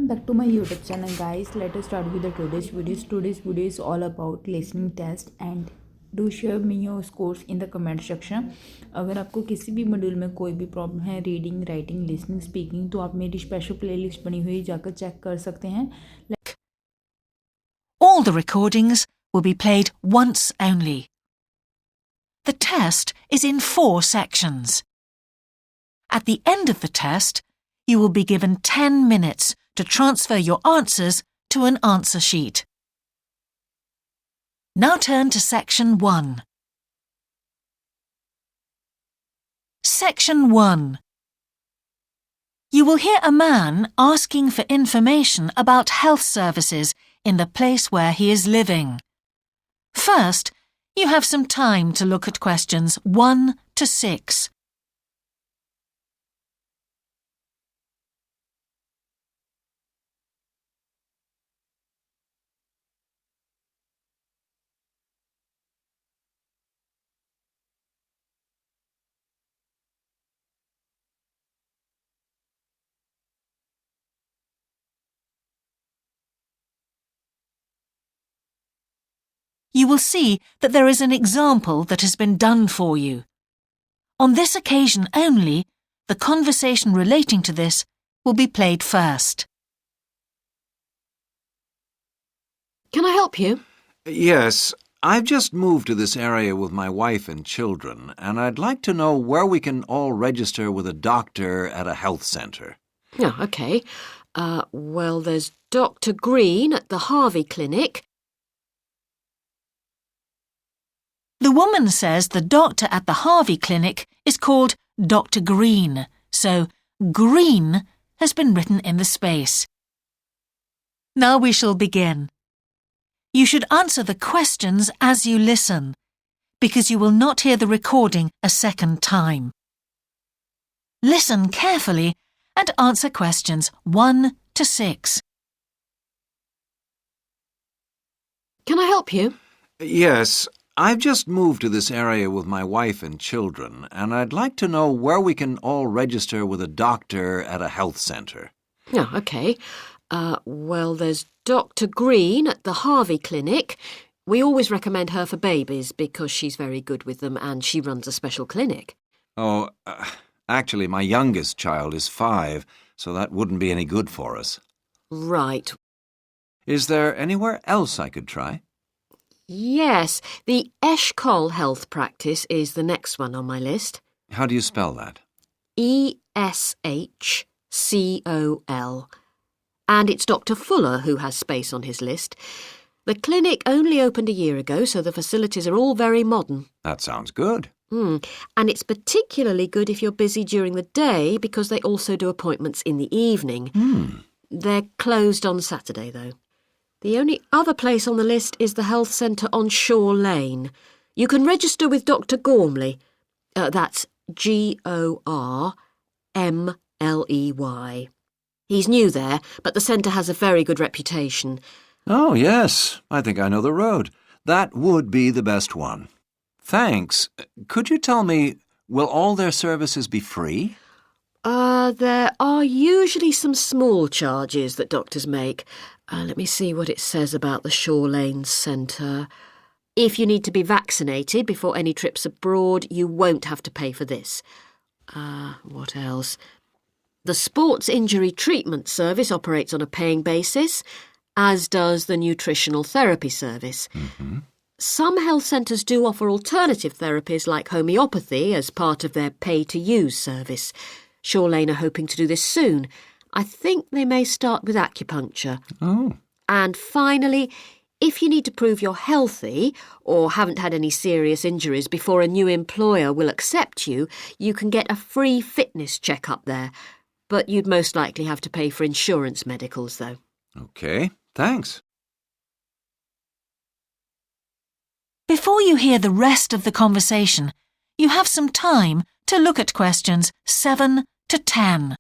Welcome back to my YouTube channel, guys. Let us start with the today's video. Today's video is all about listening test and do share me your scores in the comment section. अगर आपको किसी भी module में कोई भी problem है reading writing listening speaking तो आप मेरी स्पेशल प्लेलिस्ट बनी हुई जाकर चेक कर सकते हैं. All the recordings will be played once only. The test is in 4 sections. At the end of the test, you will be given 10 minutes to transfer your answers to an answer sheet. Now turn to Section 1. Section 1. You will hear a man asking for information about health services in the place where he is living. First, you have some time to look at questions 1 to 6. You will see that there is an example that has been done for you. On this occasion only, the conversation relating to this will be played first. Can I help you? Yes, I've just moved to this area with my wife and children, and I'd like to know where we can all register with a doctor at a health centre. Oh, OK. Well, there's Dr. Green at the Harvey Clinic. The woman says the doctor at the Harvey Clinic is called Dr. Green, so Green has been written in the space. Now we shall begin. You should answer the questions as you listen, because you will not hear the recording a second time. Listen carefully and answer questions 1 to 6. Can I help you? Yes, I've just moved to this area with my wife and children, and I'd like to know where we can all register with a doctor at a health centre. Oh, OK. Well, there's Dr. Green at the Harvey Clinic. We always recommend her for babies because she's very good with them and she runs a special clinic. Oh, actually, my youngest child is 5, so that wouldn't be any good for us. Right. Is there anywhere else I could try? Yes, the Eshcol Health Practice is the next one on my list. How do you spell that? Eshcol. And it's Dr. Fuller who has space on his list. The clinic only opened a year ago, so the facilities are all very modern. That sounds good. And it's particularly good if you're busy during the day because they also do appointments in the evening. They're closed on Saturday, though. The only other place on the list is the health centre on Shore Lane. You can register with Dr. Gormley. That's Gormley. He's new there, but the centre has a very good reputation. Oh, yes. I think I know the road. That would be the best one. Thanks. Could you tell me, will all their services be free? There are usually some small charges that doctors make. Let me see what it says about the Shore Lane Centre. If you need to be vaccinated before any trips abroad, you won't have to pay for this. What else? The Sports Injury Treatment Service operates on a paying basis, as does the Nutritional Therapy Service. Some health centres do offer alternative therapies like homeopathy as part of their pay-to-use service. Shore Lane are hoping to do this soon. I think they may start with acupuncture. Oh. And finally, if you need to prove you're healthy or haven't had any serious injuries before a new employer will accept you, you can get a free fitness check-up there. But you'd most likely have to pay for insurance medicals, though. Okay, thanks. Before you hear the rest of the conversation, you have some time to look at questions 7 to 10.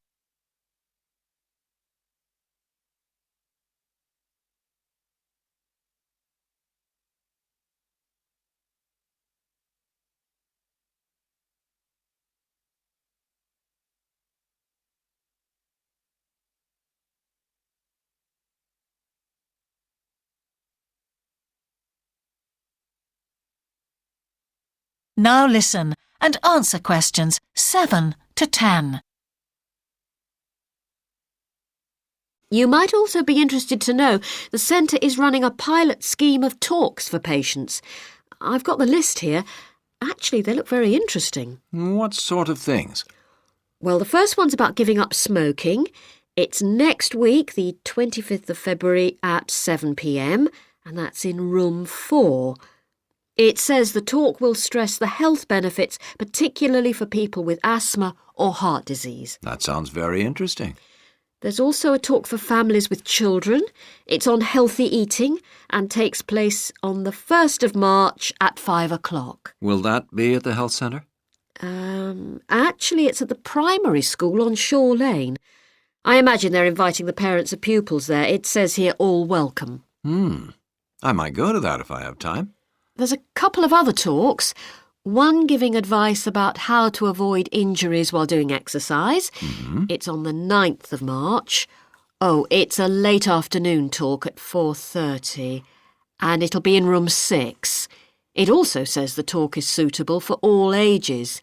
Now listen and answer questions 7 to 10. You might also be interested to know the centre is running a pilot scheme of talks for patients. I've got the list here. Actually, they look very interesting. What sort of things? Well, the first one's about giving up smoking. It's next week, the 25th of February at 7 p.m, and that's in room 4. It says the talk will stress the health benefits, particularly for people with asthma or heart disease. That sounds very interesting. There's also a talk for families with children. It's on healthy eating and takes place on the 1st of March at 5 o'clock. Will that be at the health centre? Actually, it's at the primary school on Shore Lane. I imagine they're inviting the parents of pupils there. It says here, all welcome. I might go to that if I have time. There's a couple of other talks. One giving advice about how to avoid injuries while doing exercise. It's on the 9th of March. Oh, it's a late afternoon talk at 4:30. And it'll be in room 6. It also says the talk is suitable for all ages.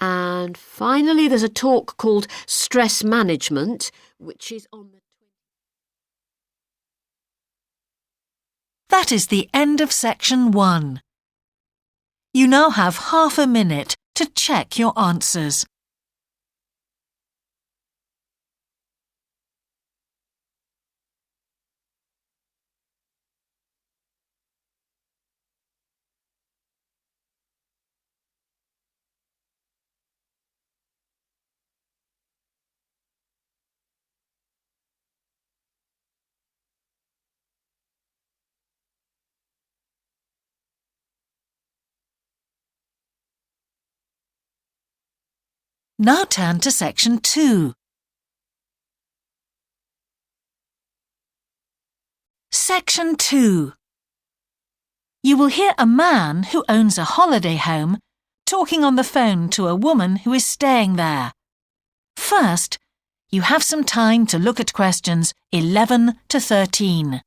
And finally, there's a talk called Stress Management, which is on the... That is the end of section 1. You now have half a minute to check your answers. Now turn to section 2. Section 2. You will hear a man who owns a holiday home talking on the phone to a woman who is staying there. First, you have some time to look at questions 11 to 13.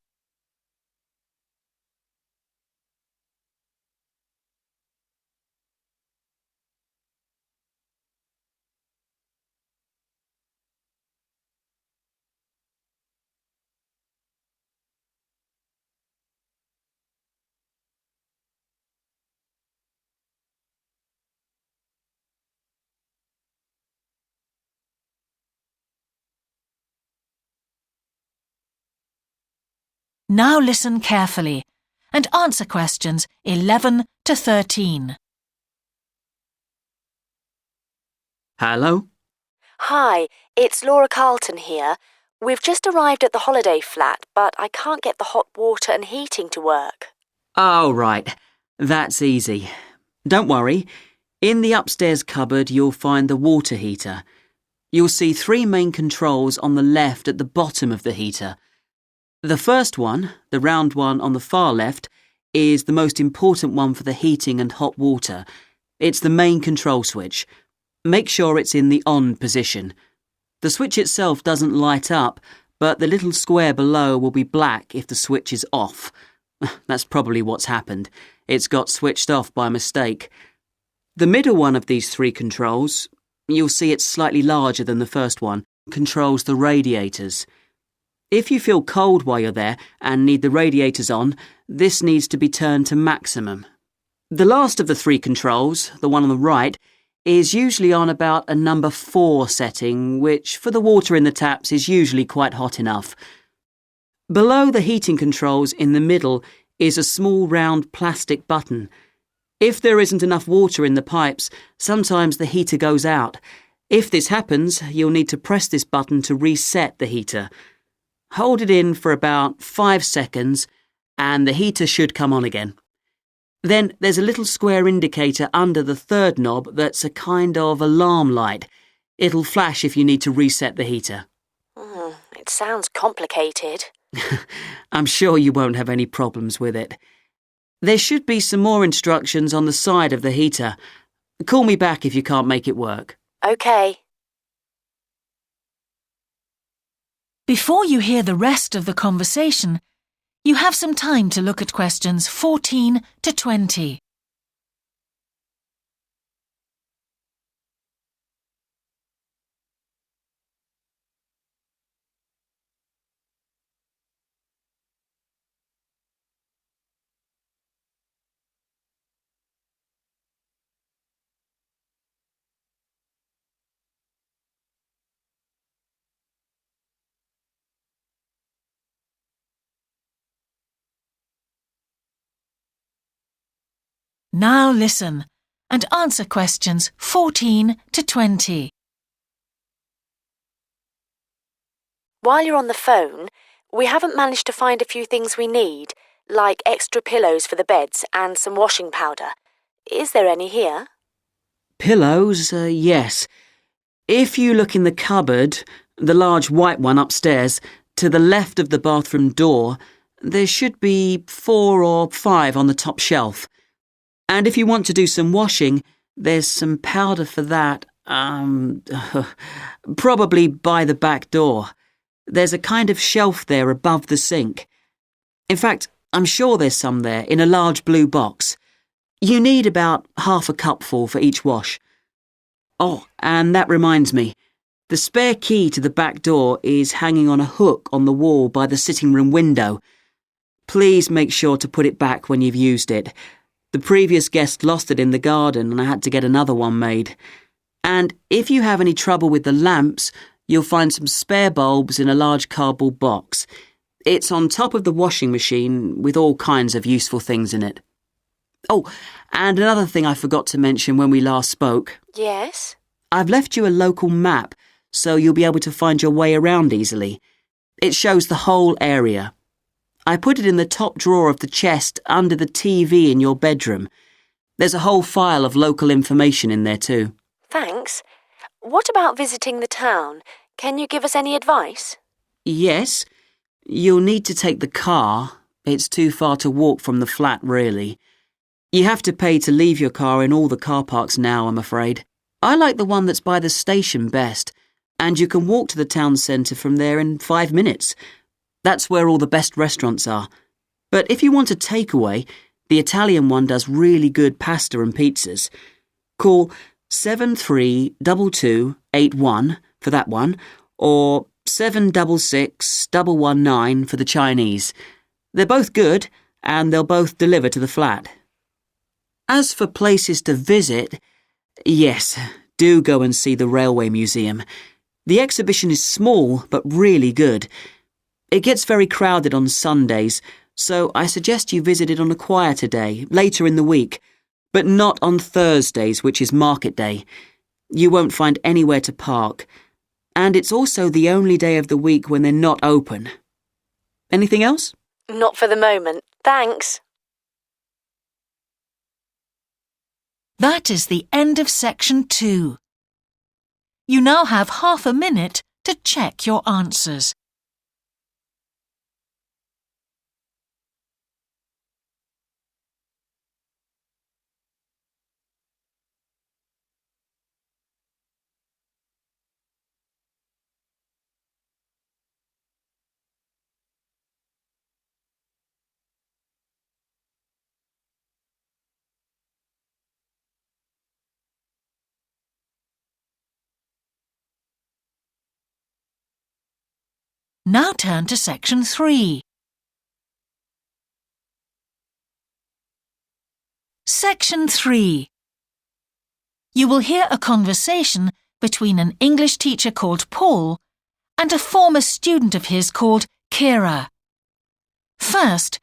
Now listen carefully and answer questions 11 to 13. Hello? Hi, it's Laura Carlton here. We've just arrived at the holiday flat, but I can't get the hot water and heating to work. Oh, right. That's easy. Don't worry. In the upstairs cupboard, you'll find the water heater. You'll see 3 main controls on the left at the bottom of the heater. The first one, the round one on the far left, is the most important one for the heating and hot water. It's the main control switch. Make sure it's in the on position. The switch itself doesn't light up, but the little square below will be black if the switch is off. That's probably what's happened. It's got switched off by mistake. The middle one of these 3 controls, you'll see it's slightly larger than the first one, controls the radiators. If you feel cold while you're there and need the radiators on, this needs to be turned to maximum. The last of the 3 controls, the one on the right, is usually on about a number 4 setting, which for the water in the taps is usually quite hot enough. Below the heating controls in the middle is a small round plastic button. If there isn't enough water in the pipes, sometimes the heater goes out. If this happens, you'll need to press this button to reset the heater. Hold it in for about 5 seconds and the heater should come on again. Then there's a little square indicator under the 3rd knob that's a kind of alarm light. It'll flash if you need to reset the heater. It sounds complicated. I'm sure you won't have any problems with it. There should be some more instructions on the side of the heater. Call me back if you can't make it work. OK. Before you hear the rest of the conversation, you have some time to look at questions 14 to 20. Now listen and answer questions 14 to 20. While you're on the phone, we haven't managed to find a few things we need, like extra pillows for the beds and some washing powder. Is there any here? Pillows, yes. If you look in the cupboard, the large white one upstairs, to the left of the bathroom door, there should be 4 or 5 on the top shelf. And if you want to do some washing, there's some powder for that, probably by the back door. There's a kind of shelf there above the sink. In fact, I'm sure there's some there in a large blue box. You need about half a cupful for each wash. Oh, and that reminds me. The spare key to the back door is hanging on a hook on the wall by the sitting room window. Please make sure to put it back when you've used it. The previous guest lost it in the garden and I had to get another one made. And if you have any trouble with the lamps, you'll find some spare bulbs in a large cardboard box. It's on top of the washing machine with all kinds of useful things in it. Oh, and another thing I forgot to mention when we last spoke. Yes? I've left you a local map so you'll be able to find your way around easily. It shows the whole area. I put it in the top drawer of the chest under the TV in your bedroom. There's a whole file of local information in there too. Thanks. What about visiting the town? Can you give us any advice? Yes, you'll need to take the car. It's too far to walk from the flat, really. You have to pay to leave your car in all the car parks now, I'm afraid. I like the one that's by the station best, and you can walk to the town centre from there in 5 minutes. That's where all the best restaurants are. But if you want a takeaway, the Italian one does really good pasta and pizzas. Call 732281 for that one, or 766119 for the Chinese. They're both good, and they'll both deliver to the flat. As for places to visit, yes, do go and see the Railway Museum. The exhibition is small, but really good. It gets very crowded on Sundays, so I suggest you visit it on a quieter day, later in the week, but not on Thursdays, which is market day. You won't find anywhere to park, and it's also the only day of the week when they're not open. Anything else? Not for the moment. Thanks. That is the end of section 2. You now have half a minute to check your answers. Now turn to section 3. Section 3. You will hear a conversation between an English teacher called Paul and a former student of his called Kira. First,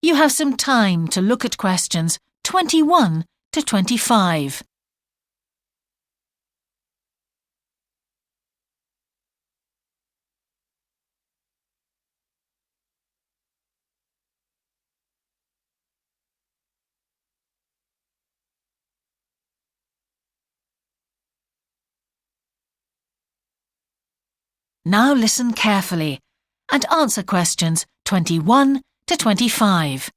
you have some time to look at questions 21 to 25. Now listen carefully and answer questions 21 to 25.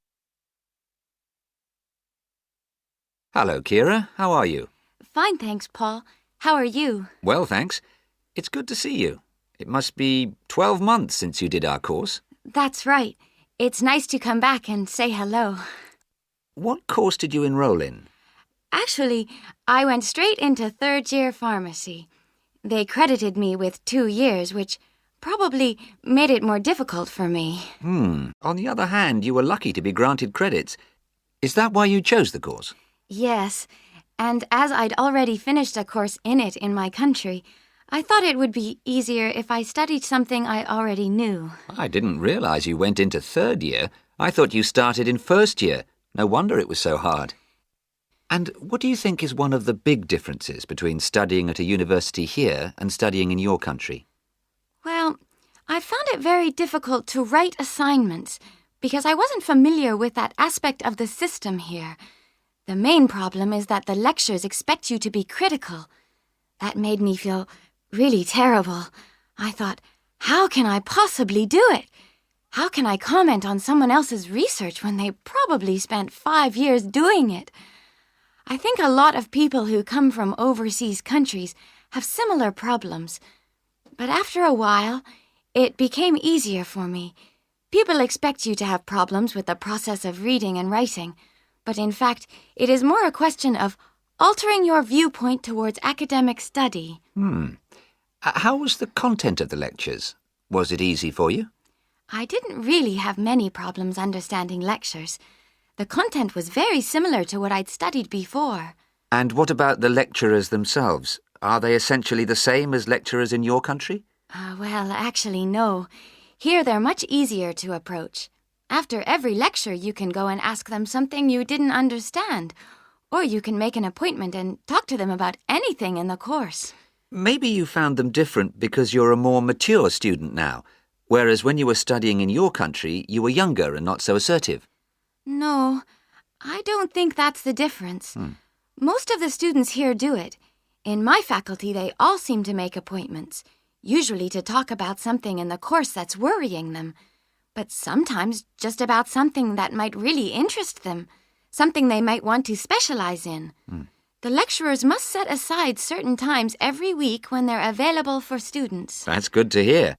Hello, Kira. How are you? Fine, thanks, Paul. How are you? Well, thanks. It's good to see you. It must be 12 months since you did our course. That's right. It's nice to come back and say hello. What course did you enroll in? Actually, I went straight into third-year pharmacy. They credited me with 2 years, which probably made it more difficult for me. On the other hand, you were lucky to be granted credits. Is that why you chose the course? Yes, and as I'd already finished a course in it in my country, I thought it would be easier if I studied something I already knew. I didn't realize you went into third year. I thought you started in first year. No wonder it was so hard. And what do you think is one of the big differences between studying at a university here and studying in your country? Well, I found it very difficult to write assignments because I wasn't familiar with that aspect of the system here. The main problem is that the lectures expect you to be critical. That made me feel really terrible. I thought, how can I possibly do it? How can I comment on someone else's research when they probably spent 5 years doing it? I think a lot of people who come from overseas countries have similar problems. But after a while, it became easier for me. People expect you to have problems with the process of reading and writing, but in fact, it is more a question of altering your viewpoint towards academic study. How was the content of the lectures? Was it easy for you? I didn't really have many problems understanding lectures. The content was very similar to what I'd studied before. And what about the lecturers themselves? Are they essentially the same as lecturers in your country? Well, actually, no. Here they're much easier to approach. After every lecture, you can go and ask them something you didn't understand, or you can make an appointment and talk to them about anything in the course. Maybe you found them different because you're a more mature student now, whereas when you were studying in your country, you were younger and not so assertive. No, I don't think that's the difference. Most of the students here do it. In my faculty, they all seem to make appointments, usually to talk about something in the course that's worrying them, but sometimes just about something that might really interest them, something they might want to specialize in. The lecturers must set aside certain times every week when they're available for students. That's good to hear.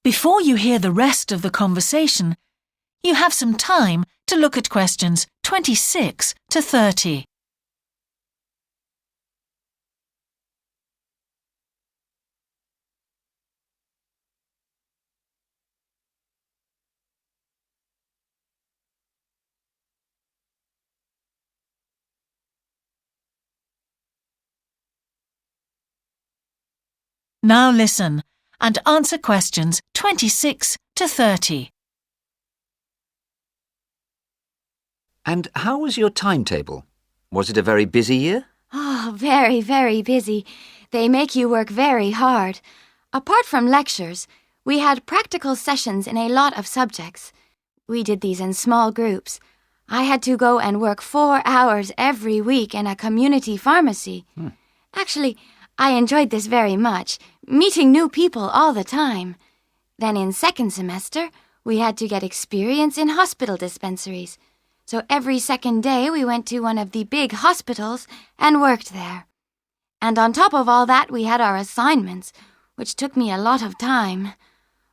Before you hear the rest of the conversation, you have some time to look at questions 26 to 30. Now listen and answer questions 26 to 30. And how was your timetable? Was it a very busy year? Oh, very, very busy. They make you work very hard. Apart from lectures, we had practical sessions in a lot of subjects. We did these in small groups. I had to go and work 4 hours every week in a community pharmacy. Actually, I enjoyed this very much, meeting new people all the time. Then in second semester, we had to get experience in hospital dispensaries. So every second day we went to one of the big hospitals and worked there. And on top of all that, we had our assignments, which took me a lot of time.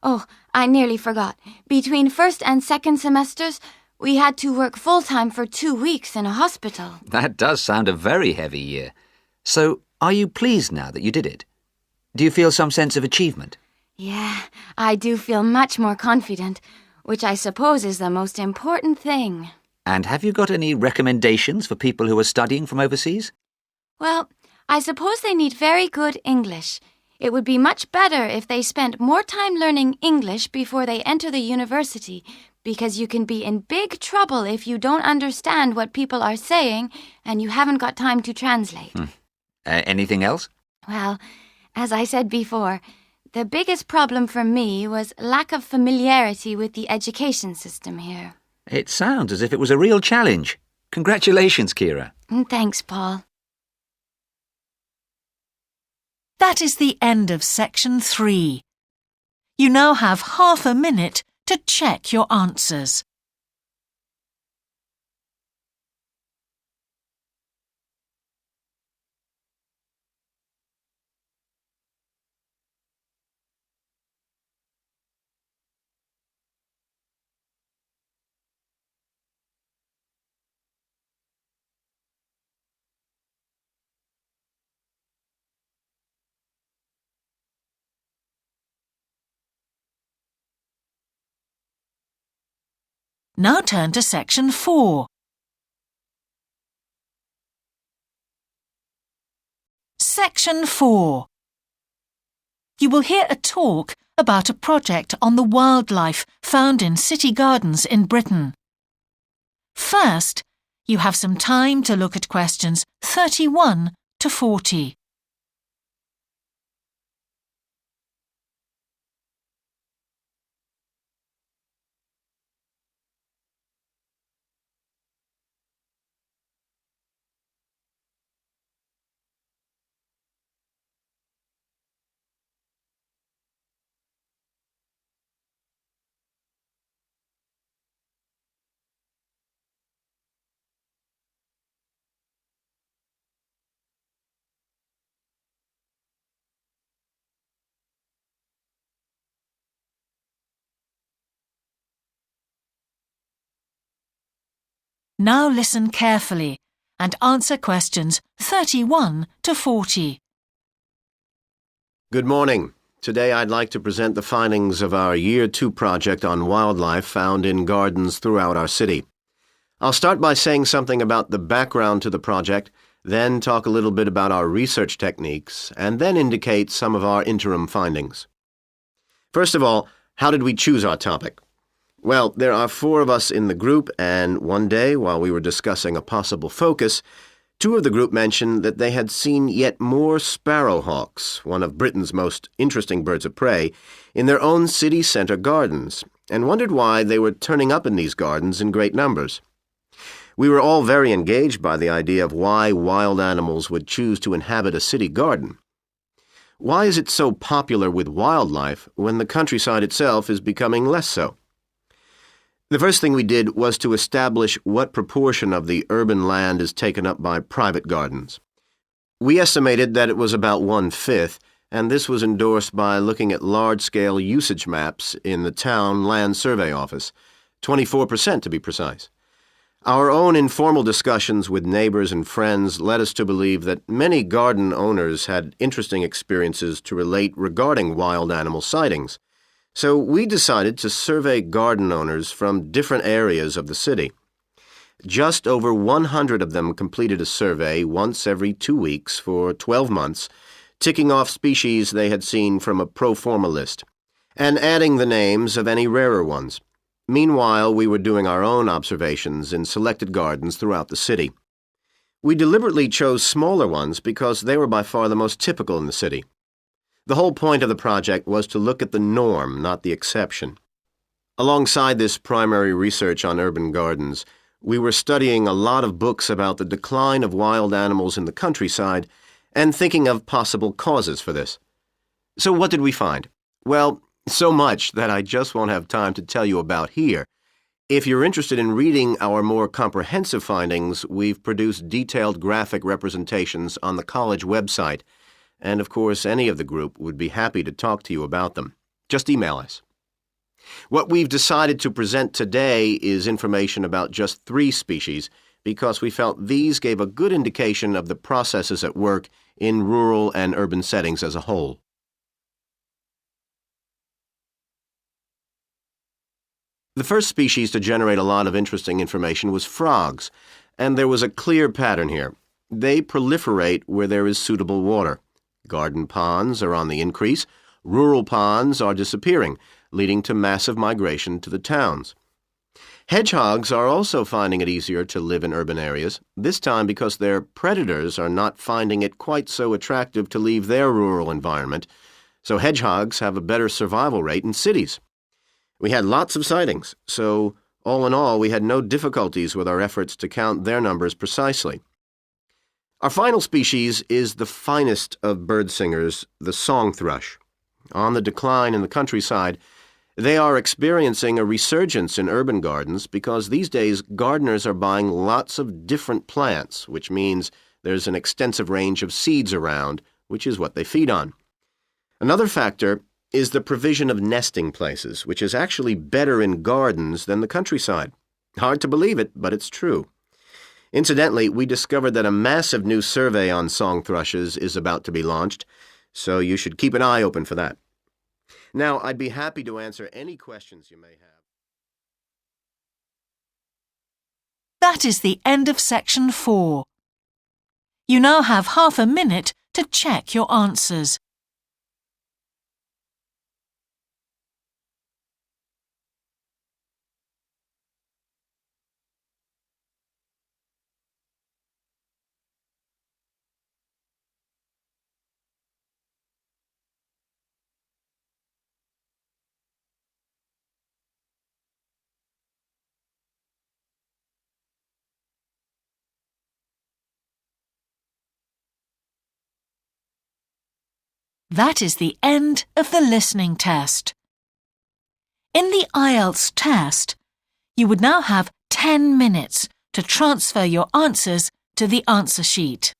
Oh, I nearly forgot. Between first and second semesters, we had to work full-time for 2 weeks in a hospital. That does sound a very heavy year. So, are you pleased now that you did it? Do you feel some sense of achievement? Yeah, I do feel much more confident, which I suppose is the most important thing. And have you got any recommendations for people who are studying from overseas? Well, I suppose they need very good English. It would be much better if they spent more time learning English before they enter the university, because you can be in big trouble if you don't understand what people are saying and you haven't got time to translate. Anything else? Well, as I said before, the biggest problem for me was lack of familiarity with the education system here. It sounds as if it was a real challenge. Congratulations, Kira. Thanks, Paul. That is the end of section 3. You now have half a minute to check your answers. Now turn to section 4. Section 4. You will hear a talk about a project on the wildlife found in city gardens in Britain. First, you have some time to look at questions 31 to 40. Now listen carefully and answer questions 31 to 40. Good morning. Today I'd like to present the findings of our Year 2 project on wildlife found in gardens throughout our city. I'll start by saying something about the background to the project, then talk a little bit about our research techniques, and then indicate some of our interim findings. First of all, how did we choose our topic? Well, there are 4 of us in the group, and one day, while we were discussing a possible focus, 2 of the group mentioned that they had seen yet more sparrowhawks, one of Britain's most interesting birds of prey, in their own city centre gardens, and wondered why they were turning up in these gardens in great numbers. We were all very engaged by the idea of why wild animals would choose to inhabit a city garden. Why is it so popular with wildlife when the countryside itself is becoming less so? The first thing we did was to establish what proportion of the urban land is taken up by private gardens. We estimated that it was about 1/5, and this was endorsed by looking at large-scale usage maps in the town land survey office, 24% to be precise. Our own informal discussions with neighbors and friends led us to believe that many garden owners had interesting experiences to relate regarding wild animal sightings. So we decided to survey garden owners from different areas of the city. Just over 100 of them completed a survey once every 2 weeks for 12 months, ticking off species they had seen from a pro forma list, and adding the names of any rarer ones. Meanwhile, we were doing our own observations in selected gardens throughout the city. We deliberately chose smaller ones because they were by far the most typical in the city. The whole point of the project was to look at the norm, not the exception. Alongside this primary research on urban gardens, we were studying a lot of books about the decline of wild animals in the countryside and thinking of possible causes for this. So what did we find? Well, so much that I just won't have time to tell you about here. If you're interested in reading our more comprehensive findings, we've produced detailed graphic representations on the college website, and of course any of the group would be happy to talk to you about them. Just email us. What we've decided to present today is information about just 3 species because we felt these gave a good indication of the processes at work in rural and urban settings as a whole. The first species to generate a lot of interesting information was frogs, and there was a clear pattern here. They proliferate where there is suitable water. Garden ponds are on the increase, rural ponds are disappearing, leading to massive migration to the towns. Hedgehogs are also finding it easier to live in urban areas, this time because their predators are not finding it quite so attractive to leave their rural environment, so hedgehogs have a better survival rate in cities. We had lots of sightings, so all in all we had no difficulties with our efforts to count their numbers precisely. Our final species is the finest of bird singers, the song thrush. On the decline in the countryside, they are experiencing a resurgence in urban gardens because these days gardeners are buying lots of different plants, which means there's an extensive range of seeds around, which is what they feed on. Another factor is the provision of nesting places, which is actually better in gardens than the countryside. Hard to believe it, but it's true. Incidentally, we discovered that a massive new survey on song thrushes is about to be launched, so you should keep an eye open for that. Now, I'd be happy to answer any questions you may have. That is the end of section 4. You now have half a minute to check your answers. That is the end of the listening test. In the IELTS test, you would now have 10 minutes to transfer your answers to the answer sheet.